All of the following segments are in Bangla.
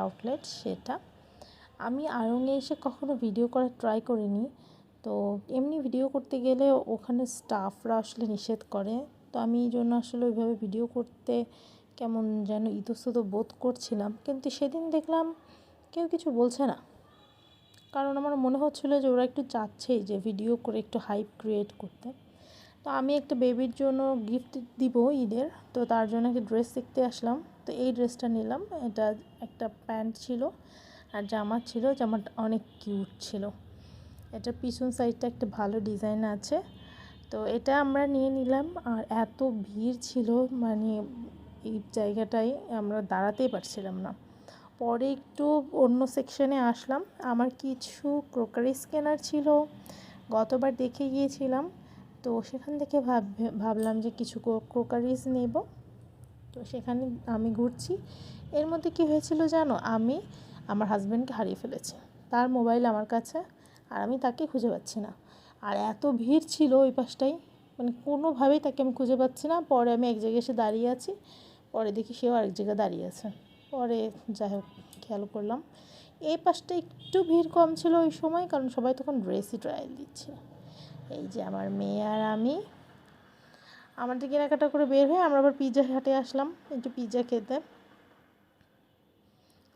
আউটলেট সেটা। আমি আড়ংয়ে এসে কখনো ভিডিও করার ট্রাই করিনি, তো এমনি ভিডিও করতে গেলে ওখানে স্টাফরা আসলে নিষেধ করে। তো আমি এই জন্য আসলে ওইভাবে ভিডিও করতে কেমন যেন ইতস্তত বোধ করছিলাম, কিন্তু সেদিন দেখলাম কেউ কিছু বলছে না, কারণ আমার মনে হচ্ছিলো যে ওরা একটু চাচ্ছেই যে ভিডিও করে একটু হাইপ ক্রিয়েট করতে। তো আমি একটা বেবির জন্য গিফট দিব ঈদের, তো তার জন্য একটা ড্রেস দেখতে আসলাম। তো এই ড্রেসটা নিলাম। এটা একটা প্যান্ট ছিল আর জামা ছিল, জামাটা অনেক কিউট ছিল। এটার পিছন সাইডটা একটা ভালো ডিজাইন আছে। তো এটা আমরা নিয়ে নিলাম। আর এত ভিড় ছিল, মানে এই জায়গাটায় আমরা দাঁড়াতেই পারছিলাম না। পরে একটু অন্য সেকশনে আসলাম। আমার কিছু ক্রোকারিস কেনার ছিল, গতবার দেখে গিয়েছিলাম, তো সেখান থেকে ভাবলাম যে কিছু ক্রোকারিস নেব। তো সেখানে আমি ঘুরছি। এর মধ্যে কী হয়েছিল জানো, আমি আমার হাজব্যান্ডকে হারিয়ে ফেলেছি। তার মোবাইল আমার কাছে, আর আমি তাকে খুঁজে পাচ্ছি না। আর এত ভিড় ছিল ওই পাশটায়, মানে কোনোভাবেই তাকে আমি খুঁজে পাচ্ছি না। পরে আমি এক জায়গায় এসে দাঁড়িয়ে আছি, পরে দেখি সেও আরেক জায়গায় দাঁড়িয়ে আছে। পরে যাই হোক খেয়াল করলাম এই পাশটা একটু ভিড় কম ছিল ওই সময়, কারণ সবাই তখন ড্রেসই ট্রায়াল দিচ্ছে। এই যে আমার মেয়ে আর আমি আমাদের কেনাকাটা করে বের হয়ে আমরা আবার পিৎজা হাটে আসলাম একটু পিৎজা খেতে।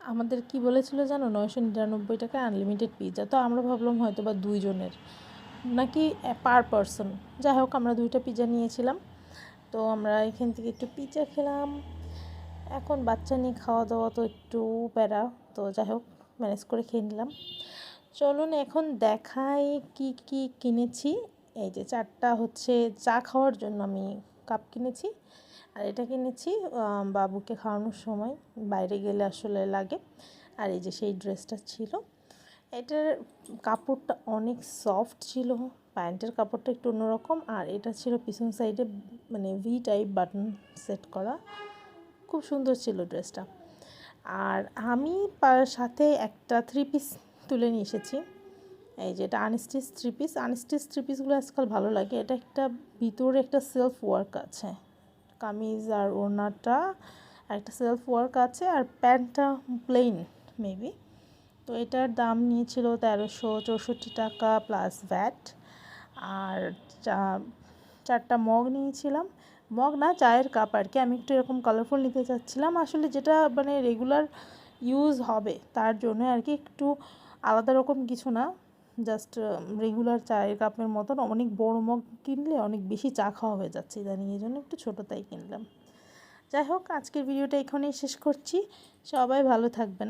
আমাদের কি বলেছিল জানো, 999 টাকায় আনলিমিটেড পিৎজা। তো আমরা ভাবলাম হয়তো বা 2 জনের নাকি পার পারসন। যাই হোক আমরা 2টা পিৎজা নিয়েছিলাম। তো আমরা এখান থেকে একটু পিৎজা খেলাম। এখন বাচ্চা নিয়ে খাওয়া দাওয়া তো একটু প্যারা, তো যাই হোক ম্যানেজ করে খেয়ে নিলাম। চলুন এখন দেখাই কি কি কিনেছি। এই যে 4টা হচ্ছে চা খাওয়ার জন্য আমি কাপ কিনেছি, আর এটা কিনেছি বাবুকে খাওয়ানোর সময় বাইরে গেলে আসলে লাগে। আর এই যে সেই ড্রেসটা ছিল, এটার কাপড়টা অনেক সফট ছিল, প্যান্টের কাপড়টা একটু অন্যরকম। আর এটা ছিল পিছন সাইডে মানে ভি টাইপ বাটন সেট করা, খুব সুন্দর ছিল ড্রেসটা। আর আমি সাথে একটা 3 পিস তুলে নিয়ে এসেছি। এই যে এটা আনস্টিচ 3 পিস। আনস্টিচ 3 পিসগুলো আজকাল ভালো লাগে। এটা একটা ভিতরে একটা সেলফ ওয়ার্ক আছে, কামিজ আর ওড়নাটা একটা সেলফ ওয়ার্ক আছে, আর প্যান্টটা প্লেন মেবি। তো এটার দাম নিয়েছিল 1364 টাকা প্লাস ভ্যাট। আর 4টা মগ নিয়েছিলাম, মগ না চায়ের কাপ আর কি। আমি একটু এরকম কালারফুল নিতে চাচ্ছিলাম, আসলে যেটা মানে রেগুলার ইউজ হবে তার জন্য আর কি, একটু আলাদা রকম কিছু না, জাস্ট রেগুলার চায়ের কাপের মতন। অনেক বড় মগ কিনলে অনেক বেশি চা খাওয়া হয়ে যাচ্ছে ইদানিং, এই জন্য একটু ছোটো তাই কিনলাম। যাই হোক আজকের ভিডিওটা এখানেই শেষ করছি। সবাই ভালো থাকবেন।